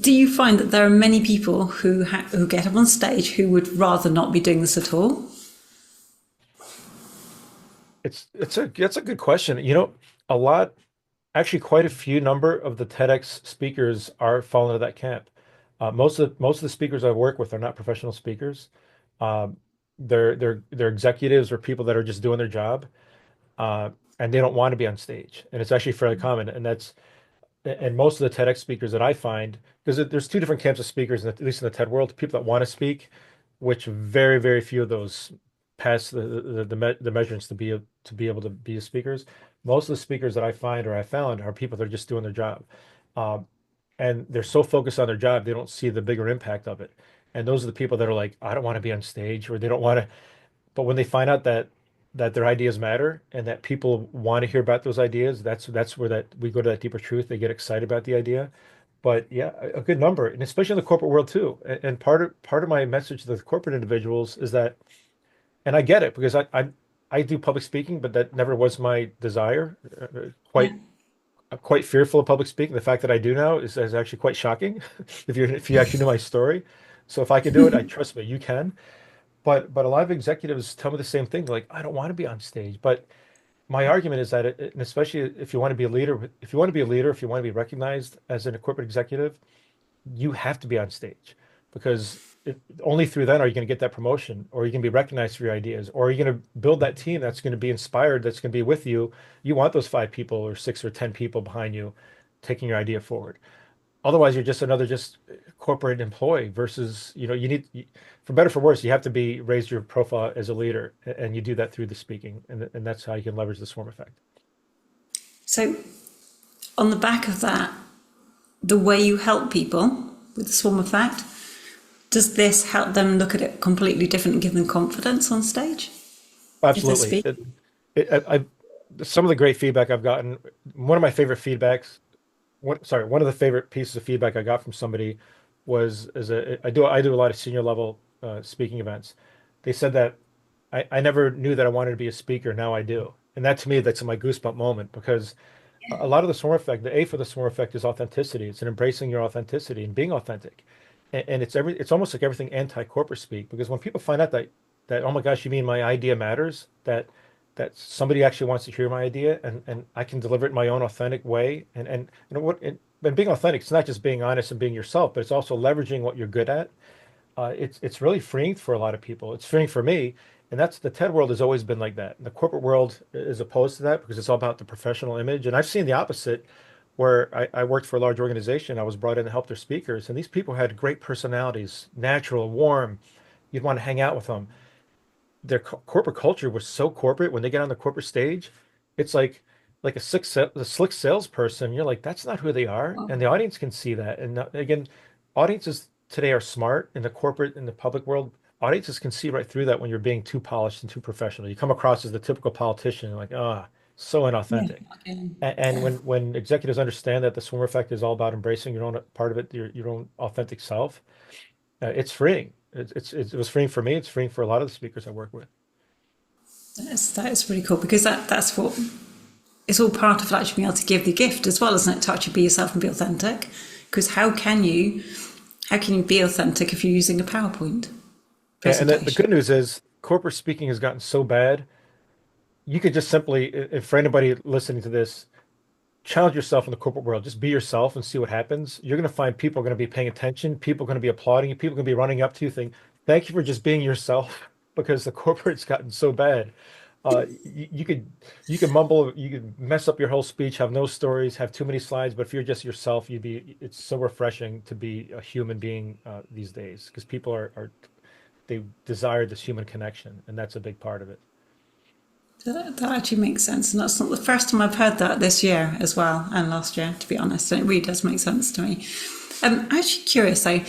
Do you find that there are many people who get up on stage who would rather not be doing this at all? It's a that's a good question. A lot, actually, quite a few number of the TEDx speakers are fall into that camp. Most of the speakers I work with are not professional speakers. Um, they're executives or people that are just doing their job, uh, and they don't want to be on stage. And it's actually fairly common. And most of the TEDx speakers that I find, because there's two different camps of speakers, at least in the TED world, people that want to speak, which very, very few of those pass the measurements to be able to be speakers. Most of the speakers that I find or I found are people that are just doing their job. Um, and they're so focused on their job, they don't see the bigger impact of it. And those are the people that are like, I don't want to be on stage, or they don't want to, but when they find out that their ideas matter and that people want to hear about those ideas, that's where that we go to that deeper truth. They get excited about the idea. But yeah, a good number, and especially in the corporate world too. And part of my message to the corporate individuals is that, and I get it because I do public speaking, but that never was my desire. Yeah. I'm quite fearful of public speaking. The fact that I do now is actually quite shocking if you actually know my story. So if I can do it, I trust me, you can. But a lot of executives tell me the same thing. Like, I don't want to be on stage. But my argument is that, and especially if you want to be a leader, if you want to be recognized as a corporate executive, you have to be on stage because only through then are you going to get that promotion, or you can be recognized for your ideas, or you're going to build that team that's going to be inspired, that's going to be with you. You want those 5 people or 6 or 10 people behind you taking your idea forward. Otherwise, you're just another just corporate employee versus, for better or for worse, you have to be raise your profile as a leader, and you do that through the speaking, and that's how you can leverage the swarm effect. So, on the back of that, the way you help people with the swarm effect, does this help them look at it completely different and give them confidence on stage if they Absolutely. speak? I some of the great feedback I've gotten, one of my favorite feedbacks, one of the favorite pieces of feedback I got from somebody was I do a lot of senior level speaking events. They said that I never knew that I wanted to be a speaker. Now I do. And that to me, that's my goosebump moment because a lot of the swarm effect, the A for the swarm effect is authenticity. It's an embracing your authenticity and being authentic. And it's almost like everything anti-corporate speak, because when people find out that, oh my gosh, you mean my idea matters, that somebody actually wants to hear my idea, and I can deliver it in my own authentic way. And and being authentic, it's not just being honest and being yourself, but it's also leveraging what you're good at. It's really freeing for a lot of people. It's freeing for me, and that's the TED world has always been like that. The corporate world is opposed to that because it's all about the professional image. And I've seen the opposite, where I worked for a large organization. I was brought in to help their speakers, and these people had great personalities, natural, warm. You'd want to hang out with them. Their corporate culture was so corporate. When they get on the corporate stage, it's like a slick salesperson. You're like, that's not who they are, and the audience can see that. And again, audiences today are smart in the corporate, in the public world. Audiences can see right through that when you're being too polished and too professional. You come across as the typical politician, like, so Yeah. inauthentic. And Yeah. when executives understand that the swimmer effect is all about embracing your own part of it, your own authentic self, it's freeing. It was freeing for me. It's freeing for a lot of the speakers I work with. That is really cool because that's what it's all part of actually being able to give the gift as well, isn't it? To actually be yourself and be authentic. Because how can you be authentic if you're using a PowerPoint And the presentation? good news is corporate speaking has gotten so bad. You could just simply, if for anybody listening to this, challenge yourself in the corporate world. Just be yourself and see what happens. You're going to find people are going to be paying attention. People are going to be applauding you. People are going to be running up to you, saying, "Thank you for just being yourself," because the corporate's gotten so bad. You could mumble, you could mess up your whole speech, have no stories, have too many slides. But if you're just yourself, it's so refreshing to be a human being these days, because people are they desire this human connection, and that's a big part of it. That actually makes sense, and that's not the first time I've heard that this year as well, and last year, to be honest. And it really does make sense to me. I'm actually curious though.